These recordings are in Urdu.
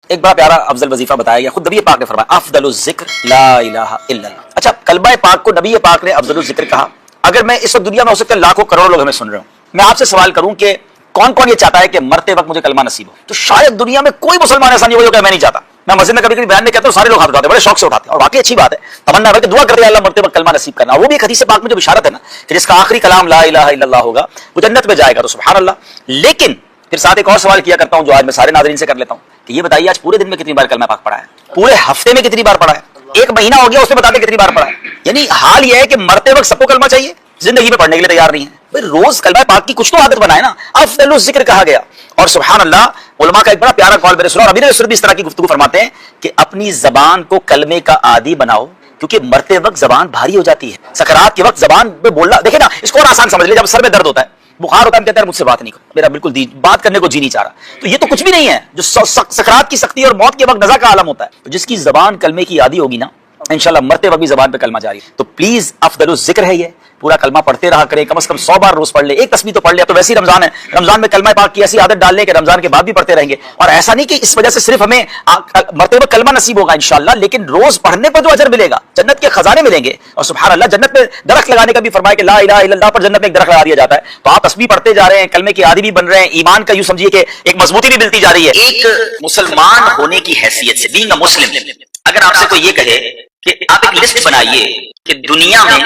ایک بڑا پیارا افضل وظیفہ بتایا گیا، خود نبی پاک نے فرمایا افضل الذکر لا الہ الا اللہ۔ اچھا کلمہ پاک کو نبی پاک نے افضل الذکر کہا۔ اگر میں اس وقت دنیا میں ہو سکتا ہے لاکھوں کروڑوں لوگ ہمیں سن رہے ہوں، میں آپ سے سوال کروں کہ کون کون یہ چاہتا ہے کہ مرتے وقت مجھے کلمہ نصیب ہو؟ تو شاید دنیا میں کوئی مسلمان ایسا نہیں ہو جو کہ میں نہیں چاہتا۔ میں مسجد میں کبھی کبھی بیان میں کہتا ہوں، سارے لوگ ہاتھ اٹھاتے ہیں، بڑے شوق سے اٹھاتے ہیں، اور واقعی اچھی بات ہے، تمنا ہے کہ دعا کرتے ہیں اللہ مرتے وقت کلمہ نصیب کرنا۔ وہ بھی ایک حدیث پاک میں جو بشارت ہے نا کہ جس کا آخری کلام لا الہ الا اللہ ہوگا وہ جنت میں جائے گا، تو سبحان اللہ۔ لیکن پھر ساتھ ایک اور سوال کیا کرتا ہوں جو آج میں سارے ناظرین سے کر لیتا ہوں کہ یہ بتائیے آج پورے دن میں کتنی بار کلمہ پاک پڑھا ہے؟ پورے ہفتے میں کتنی بار پڑھا ہے؟ ایک مہینہ ہو گیا اس میں بتاتے کتنی بار پڑھا ہے؟ یعنی حال یہ ہے کہ مرتے وقت سب کو کلمہ چاہیے، زندگی میں پڑھنے کے لیے تیار نہیں ہے۔ بھائی روز کلمہ پاک کی کچھ تو عادت بنائے نا، افضل الذکر کہا گیا۔ اور سبحان اللہ علماء کا ایک بڑا پیارا قول میں نے سنا، اور امیر رسول بھی اس طرح کی گفتگو فرماتے ہیں کہ اپنی زبان کو کلمے کا عادی بناؤ، کیونکہ مرتے وقت زبان بھاری ہو جاتی ہے۔ سکرات کے وقت زبان میں بولنا، دیکھیں نا اس کو اور آسان سمجھ لیں، جب سر میں درد ہوتا ہے، بخار ہوتا ہے، ہم کہتے ہیں مجھ سے بات نہیں کرو، میرا بالکل بات کرنے کو جی نہیں چاہ رہا، تو یہ تو کچھ بھی نہیں ہے جو سکرات کی سختی اور موت کے وقت نزا کا عالم ہوتا ہے۔ تو جس کی زبان کلمے کی عادی ہوگی نا، انشاءاللہ مرتے وقت بھی زبان پہ کلمہ جاری ہے۔ تو پلیز افضل الذکر ہے یہ، پورا کلمہ پڑھتے رہا کریں، کم از کم 100 بار روز پڑھ لے، ایک تسبیح تو پڑھ لے۔ تو ویسے ہی رمضان ہے، رمضان میں کلمہ پاک کی ایسی عادت ڈال لیں کہ رمضان کے بعد بھی پڑھتے رہیں گے۔ اور ایسا نہیں کہ اس وجہ سے صرف ہمیں مرتے وقت کلمہ نصیب ہوگا انشاءاللہ، لیکن روز پڑھنے پر جو اجر ملے گا، جنت کے خزانے ملیں گے۔ اور سبحان اللہ جنت میں درخت لگانے کا بھی فرمایا کہ لا الہ الا اللہ پر جنت میں ایک درخت لگا دیا جاتا ہے۔ تو آپ تسبیح پڑھتے جا رہے ہیں، کلمے کی عادی بھی بن رہے ہیں، ایمان کا یوں سمجھیے کہ ایک مضبوطی بھی ملتی جا رہی ہے۔ ایک مسلمان ہونے کی حیثیت سے، بینگ اے مسلم، اگر آپ سے کوئی یہ کہے کہ آپ ایک لسٹ بنائیے کہ دنیا میں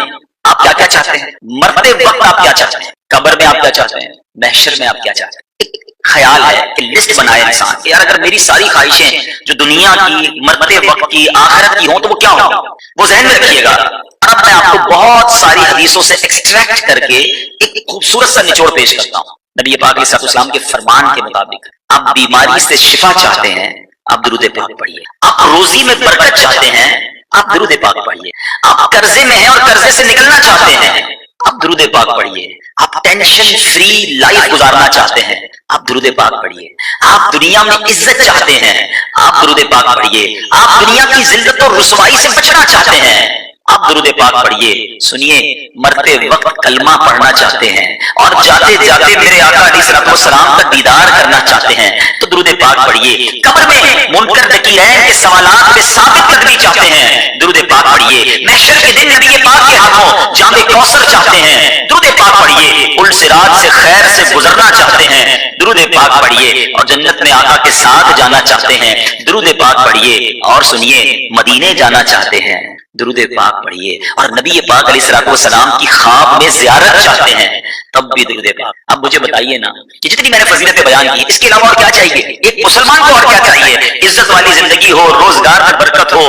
آپ کیا کیا چاہتے ہیں، مرتے وقت آپ کیا چاہتے ہیں، قبر میں آپ کیا چاہتے ہیں، محشر میں آپ کیا چاہتے ہیں، ایک خیال ہے کہ لسٹ بنائے انسان کہ یار اگر میری ساری خواہشیں جو دنیا کی، مرتے وقت کی، آخرت کی ہوں تو وہ کیا ہوں، وہ ذہن میں رکھیے گا۔ اب میں آپ کو بہت ساری حدیثوں سے ایکسٹریکٹ کر کے ایک خوبصورت سا نچوڑ پیش کرتا ہوں۔ نبی پاک علیہ السلام کے فرمان کے مطابق آپ بیماری سے شفا چاہتے ہیں، آپ درود پاک پڑھیے۔ آپ روزی میں برکت چاہتے ہیں، آپ درود پاک پڑھیے۔ آپ قرضے میں ہیں اور قرضے سے نکلنا چاہتے ہیں، آپ درود پاک پڑھیے۔ آپ ٹینشن فری لائف گزارنا چاہتے ہیں، آپ درود پاک پڑھیے۔ آپ دنیا میں عزت چاہتے ہیں، آپ درود پاک پڑھیے۔ آپ دنیا کی ذلت اور رسوائی سے بچنا چاہتے ہیں، آپ درود پاک پڑھیے۔ سنیے، مرتے وقت کلمہ پڑھنا چاہتے ہیں اور جاتے جاتے میرے آقا علیہ السلام کا دیدار کرنا چاہتے ہیں تو درود پاک پڑھیے۔ قبر میں منکر نکیرین کے سوالات پہ ثابت قدمی چاہتے ہیں، درود پاک پڑھیے۔ محشر کے دن نبی پاک کے ہاتھوں جام کوثر چاہتے ہیں، درود پاک پڑھیے۔ پل صراط سے خیر سے گزرنا چاہتے ہیں، درود پاک پڑھیے۔ اور جنت میں آقا کے ساتھ جانا چاہتے ہیں، درود پاک پڑھیے۔ اور سنیے، مدینے جانا چاہتے ہیں، درود پاک پڑھیے۔ اور نبی پاک علیہ السلام کی خواب میں زیارت چاہتے ہیں، تب بھی درود پاک۔ اب مجھے بتائیے نا کہ جتنی میں نے فضیلتیں بیان کی، اس کے علاوہ اور کیا چاہیے؟ ایک مسلمان کو اور کیا چاہیے؟ عزت والی زندگی ہو، روزگار میں برکت ہو،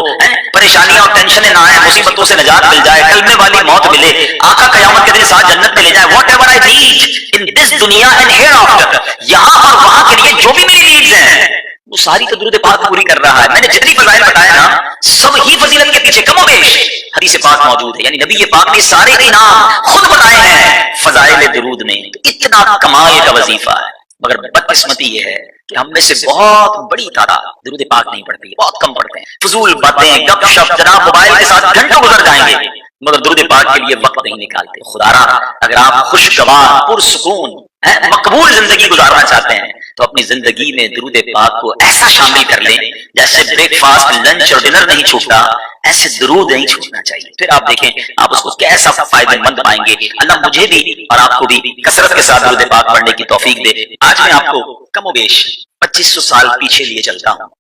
پریشانیاں اور ٹینشنیں نہ آئیں، مصیبتوں سے نجات مل جائے، کلمے والی موت ملے، آقا قیامت کے دن ساتھ جنت میں لے جائے۔ Whatever I need in this دنیا اینڈ ہیئر آفٹر، یہاں اور وہاں کے لیے جو بھی میری نیڈز ہیں وہ ساری تو درود پاک پوری کر رہا ہے۔ میں نے جتنی فضائل بتایا نا، سب ہی فضیلت کے پیچھے کم و بیش حدیث پاک موجود ہے، یعنی نبی پاک نے سارے انعام خود بتائے ہیں فضائل درود میں۔ تو اتنا کمال کا وظیفہ ہے، مگر بدقسمتی یہ ہے کہ ہم میں سے بہت بڑی تعداد درود پاک نہیں پڑھتی، بہت کم پڑھتے ہیں۔ فضول باتیں، گپ شپ، جناب موبائل کے ساتھ گھنٹوں گزر جائیں گے مگر درود پاک کے لیے وقت نہیں نکالتے۔ خدا را اگر آپ خوشگوار، پرسکون، مقبول زندگی گزارنا چاہتے ہیں تو اپنی زندگی میں درود پاک کو ایسا شامل کر لیں جیسے بریک فاسٹ، لنچ اور ڈنر نہیں چھوٹتا، ایسے درود نہیں چھوٹنا چاہیے۔ پھر آپ دیکھیں آپ اس کو کیسا فائدہ مند پائیں گے۔ اللہ مجھے بھی اور آپ کو بھی کثرت کے ساتھ درود پاک پڑھنے کی توفیق دے۔ آج میں آپ کو کم و بیش 2500 سال پیچھے لیے چلتا ہوں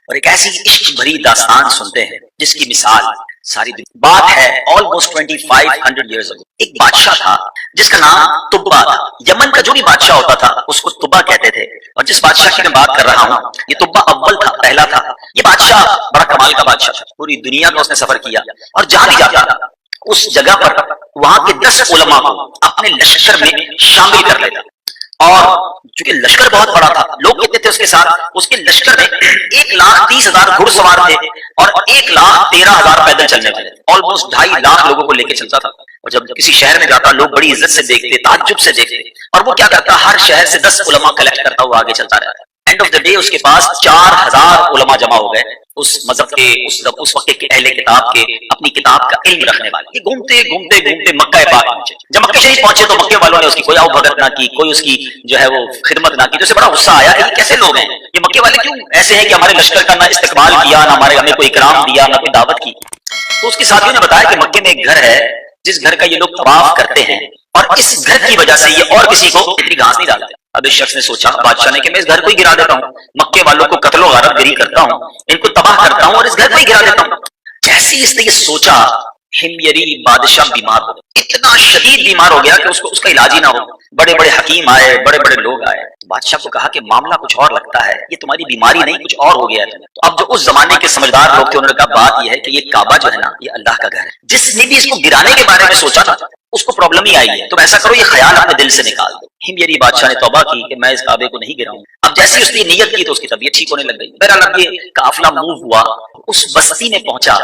اور ایک ایسی عشق بھری داستان سنتے ہیں جس کی مثال ساری دنیا۔ بات ہے almost 2500 years ago۔ ایک بادشاہ تھا جس کا نام طبا تھا۔ یمن کا جو بھی بادشاہ ہوتا تھا اس کو طبا کہتے تھے، اور جس بادشاہ کی میں بات کر رہا ہوں یہ طبا اول تھا، پہلا تھا۔ یہ بادشاہ بڑا کمال کا بادشاہ تھا، پوری دنیا کا اس نے سفر کیا اور جہاں بھی جاتا تھا اس جگہ پر وہاں کے 10 علماء کو اپنے لشکر میں شامل کر لیتا۔ اور چونکہ لشکر بہت بڑا تھا، لوگ کتنے تھے اس کے ساتھ؟ اس کے لشکر میں 1,30,000 گھڑ سوار تھے اور 1,13,000 پیدل چلنے والے، آلموسٹ 2.5 لاکھ لوگوں کو لے کے چلتا تھا۔ اور جب کسی شہر میں جاتا لوگ بڑی عزت سے دیکھتے، تعجب سے دیکھتے، اور وہ کیا کرتا، ہر شہر سے 10 علماء کلیکٹ کرتا ہوا آگے چلتا رہتا۔ اینڈ آف دا ڈے اس کے پاس 4,000 علماء جمع ہو گئے۔ اس مذہب کے اس وقت کے اہل کتاب کے اپنی کتاب کا علم رکھنے والے، یہ گھومتے گھومتے گھومتے مکہ پاک پہنچے. جب مکہ شریف پہنچے تو مکے والوں نے اس کی کوئی آؤ بھگت نہ کی، کوئی اس کی جو ہے وہ خدمت نہ کی. تو اسے بڑا غصہ آیا کہ یہ کیسے لوگ ہیں، یہ مکے والے کیوں ایسے ہیں کہ ہمارے لشکر کا نہ استقبال کیا، نہ ہمیں کوئی اکرام دیا، نہ کوئی دعوت کی. تو اس کے ساتھیوں نے بتایا کہ مکے میں ایک گھر ہے جس گھر کا یہ لوگ طواف کرتے ہیں، اور اس گھر کی وجہ سے یہ اور کسی کو اتنی گھاس نہیں ڈالتے. اب اس شخص نے سوچا بادشاہ نے کہ میں اس گھر کو ہی گرا دیتا ہوں، مکے والوں کو قتل و غارت گری کرتا ہوں، ان کو تباہ کرتا ہوں اور اس گھر کو ہی گرا دیتا ہوں. جیسے ہی اس نے یہ سوچا، ہمیری بادشاہ بیمار ہو، اتنا شدید بیمار ہو گیا کہ اس کا علاج ہی نہ ہو. بڑے بڑے حکیم آئے، بڑے بڑے لوگ آئے. بادشاہ کو کہا کہ معاملہ کچھ اور لگتا ہے، یہ تمہاری بیماری نہیں کچھ اور ہو گیا ہے. تو اب جو اس زمانے کے سمجھدار لوگ تھے انہوں نے کہا بات یہ ہے کہ یہ کعبہ جو ہے نا یہ اللہ کا گھر ہے، جس نے بھی اس کو گرانے کے بارے میں سوچا تھا اس کو پرابلم ہی آئی ہے. تم ایسا کرو یہ خیال اپنے دل سے نکال دو. ہمیری بادشاہ نے توبہ کی کہ میں اس کعبے کو نہیں گراؤں. اب جیسے اس نے نیت کی تو اس کی طبیعت ٹھیک ہونے لگ گئی. بہرحال اب یہ قافلہ موو ہوا، اس بستی میں پہنچا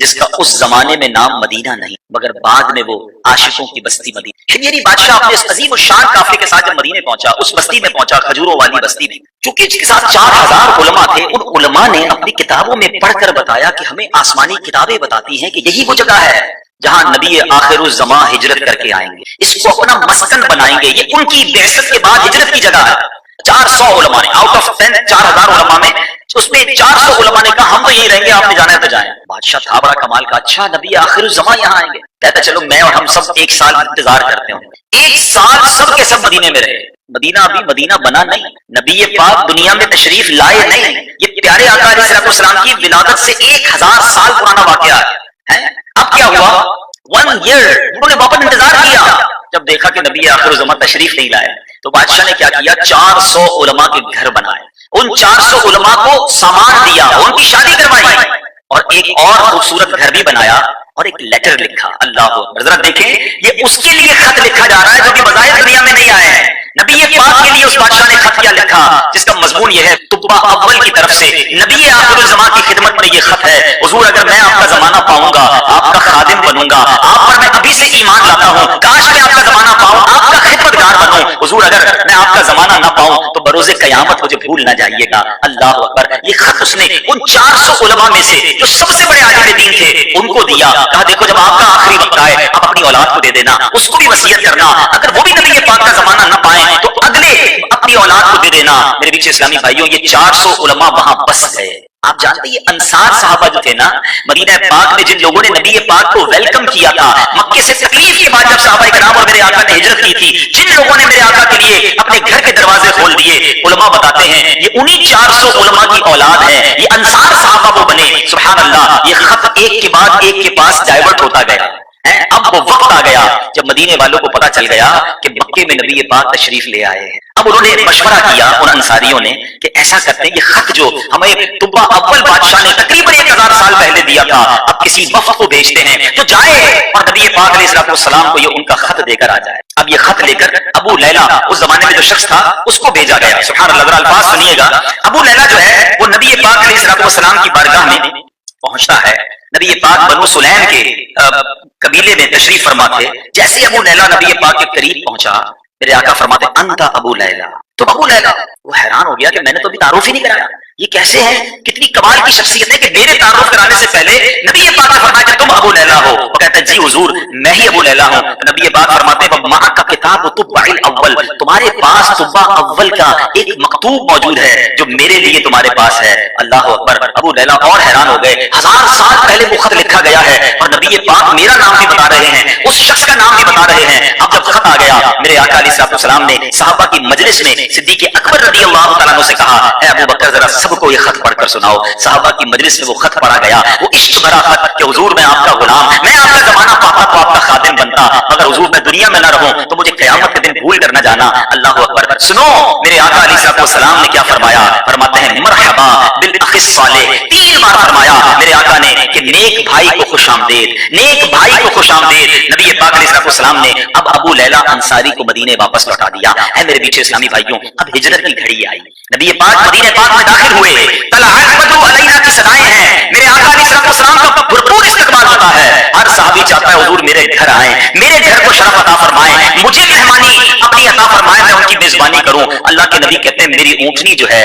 جس کا اس زمانے میں نام مدینہ نہیں مگر بعد میں وہ عاشقوں کی بستی مدینہ. ہمیری بادشاہ اپنے اس عظیم الشان قافلے کے ساتھ جب مدینے پہنچا، اس بستی میں پہنچا، کھجوروں والی بستی میں، چونکہ اس کے ساتھ 4000 علماء تھے. ان علماء نے اپنی کتابوں میں پڑھ کر بتایا کہ ہمیں آسمانی کتابیں بتاتی ہیں کہ یہی وہ جگہ ہے جہاں نبی آخر الزمان ہجرت کر کے آئیں گے، اس کو اپنا مسکن بنائیں گے. یہ ان کی بعثت کے بعد ہجرت کی جگہ ہے. 400 علماء نے آؤٹ آف 10 4000 علماء میں اس میں 400 علماء نے کہا ہم تو یہی رہیں گے، آپ نے جانا ہے تو جائیں. بادشاہ تھا بڑا کمال کا، اچھا نبی آخر الزمان یہاں آئیں گے؟ کہتا چلو میں اور ہم سب ایک سال انتظار کرتے ہوں. ایک سال سب کے سب مدینے میں رہے. مدینہ ابھی مدینہ بنا نہیں، نبی پاک دنیا میں تشریف لائے نہیں. یہ پیارے آقا علیہ السلام کی ولادت سے 1000 سال پرانا واقعہ ہے. اب کیا ہوا؟ 1 ایئر انہوں نے واپس انتظار کیا. جب دیکھا کہ نبی آخر الزمان تشریف نہیں لائے تو بادشاہ نے کیا کیا، 400 علماء کے گھر بنائے، ان 400 علماء کو سامان دیا، ان کی شادی کروائی، اور ایک اور خوبصورت گھر بھی بنایا اور ایک لیٹر لکھا. اللہ اکبر. ذرا دیکھیں یہ اس کے لیے خط لکھا جا رہا ہے جو کہ بظاہر دنیا میں نہیں آئے ہیں. نبی پاک کے لیے اس بادشاہ نے خط کیا لکھا جس کا مضمون یہ ہے، طبہ اول کی طرف سے نبی آخر الزمان کی خدمت میں یہ خط ہے، حضور اگر میں آپ کا زمانہ پاؤں گا آپ کا خادم بنوں گا، آپ پر میں ابھی سے ایمان لاتا ہوں، کاش میں آپ کا زمانہ پاؤں آپ کا خدمت گار بنوں. حضور اگر میں آپ کا زمانہ نہ پاؤں تو بروز قیامت مجھے بھول نہ جائیے گا. اللہ اکبر. یہ خط اس نے ان 400 علماء میں سے جو سب سے بڑے عالم دین تھے ان کو دیا. کہا دیکھو جب آپ کا آخری وقت آئے آپ اپنی اولاد کو دے دینا، اس کو بھی وصیت کرنا، اگر وہ بھی نبی پاک کا زمانہ نہ پائیں تو اگلے اپنی اولاد کو دے دینا. میرے پیچھے اسلامی بھائیوں یہ 400 علماء وہاں بس گئے. آپ جانتے یہ انصار صحابہ جو تھے نا مدینہ پاک میں، جن لوگوں نے نبی پاک کو ویلکم کیا تھا مکے سے تکلیف کے بعد جب صحابہ کرام اور میرے آقا نے ہجرت کی تھی، جن لوگوں نے میرے آقا کے لیے اپنے گھر کے دروازے کھول دیے، علماء بتاتے ہیں یہ انہی 400 علماء کی اولاد ہے. یہ انصار صحابہ وہ بنے. سبحان اللہ. یہ خط ایک کے بعد ایک کے پاس ڈائیورٹ ہوتا گیا. اب وہ وقت آ گیا جب مدینے والوں کو پتا چل گیا کہ مکے میں نبی پاک تشریف لے آئے ہیں. اب انہوں نے مشورہ کیا ان انصاریوں نے کہ ایسا کرتے ہیں یہ خط جو ہمیں طبہ اول بادشاہ نے تقریباً 1000 سال پہلے دیا تھا اب کسی وفد کو بھیجتے ہیں جو جائے اور نبی پاک علیہ السلام کو یہ ان کا خط دے کر آ جائے. اب یہ خط لے کر ابو لیلہ اس زمانے میں جو شخص تھا اس کو بھیجا گیا. سبحان اللہ. ذرا الفاظ سنیے گا. ابو لیلہ جو ہے وہ نبی پاک علیہ السلام کی بارگاہ میں پہنچتا ہے. نبی پاک بنو سلیم کے قبیلے میں تشریف فرما تھے. جیسے ابو لیلہ نبی پاک کے قریب پہنچا میرے آقا فرماتے انتا ابو لیلہ. تو ابو لیلہ وہ حیران ہو گیا کہ میں نے تو ابھی تعارف ہی نہیں کرایا، یہ کیسے ہیں؟ کتنی کمال کی شخصیت ہے کہ میرے تعارف کرانے سے پہلے نبی پاک نے فرمایا کہ تم ابو لیلہ ہو. وہ کہتا ہے جی حضور میں ہی ابو لیلہ ہوں. نبی پاک فرماتے ہیں ومعک کا کتاب طبع الاول، تمہارے پاس طبع اول کا ایک مکتوب موجود ہے جو میرے لیے تمہارے پاس ہے. اللہ اکبر. ابو لیلہ اور حیران ہو گئے. 1000 سال پہلے وہ خط لکھا گیا ہے اور نبی پاک میرا نام بھی بتا رہے ہیں، اس شخص کا نام بھی بتا رہے ہیں. اب جب خط آ گیا میرے آقا علیہ السلام نے صحابہ کی مجلس میں صدیق اکبر رضی اللہ تعالیٰ عنہ سے کہا اے ابو بکر ذرا سب کو یہ خط پڑھ کر سناؤ. صحابہ کی مجلس میں وہ خط پڑھا گیا. وہ عشق بھرا خط کہ حضور میں آپ کا غلام، میں آپ کا زمانہ پاتا تو آپ کا خادم بنتا، مگر حضور میں دنیا میں نہ رہوں تو مجھے قیامت کے دن بھول کر نہ جانا. اللہ اکبر. سنو میرے آقا علیہ السلام نے کیا فرمایا. فرماتے ہیں مرحبا بالاخ الصالح. 3 بار فرمایا میرے آقا نے کہ نیک بھائی کو خوش آمدید، نیک بھائی کو خوش آمدید. نبی پاک علیہ السلام نے اب ابو لیلہ انصاری کو مدینے واپس لوٹا دیا. اے میرے پیچھے اسلامی بھائیوں اب ہجرت کی گھڑی آئی. نبی پاک مدینے پاک میں داخل ہوئے. طلعت بدو علینا کی صدائیں ہیں. میرے آقا علیہ السلام کا بھرپور استقبال ہوتا ہے. ہر صحابی چاہتا ہے حضور میرے گھر آئیں، میرے گھر کو شرف عطا فرمائیں، مجھے مہمانی اپنی عطا فرمائیں، میں ان کی میزبانی کروں. اللہ کے نبی کہتے ہیں میری اونٹنی جو ہے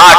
8,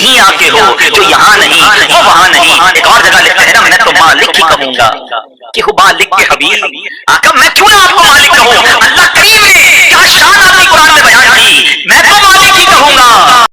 یہیں آ کے ہو، جو یہاں نہیں وہ وہاں نہیں۔ ایک اور جگہ لکھتے ہیں نا، میں تو مالک ہی کہوں گا کہ ہو مالک کے حبیب، آقا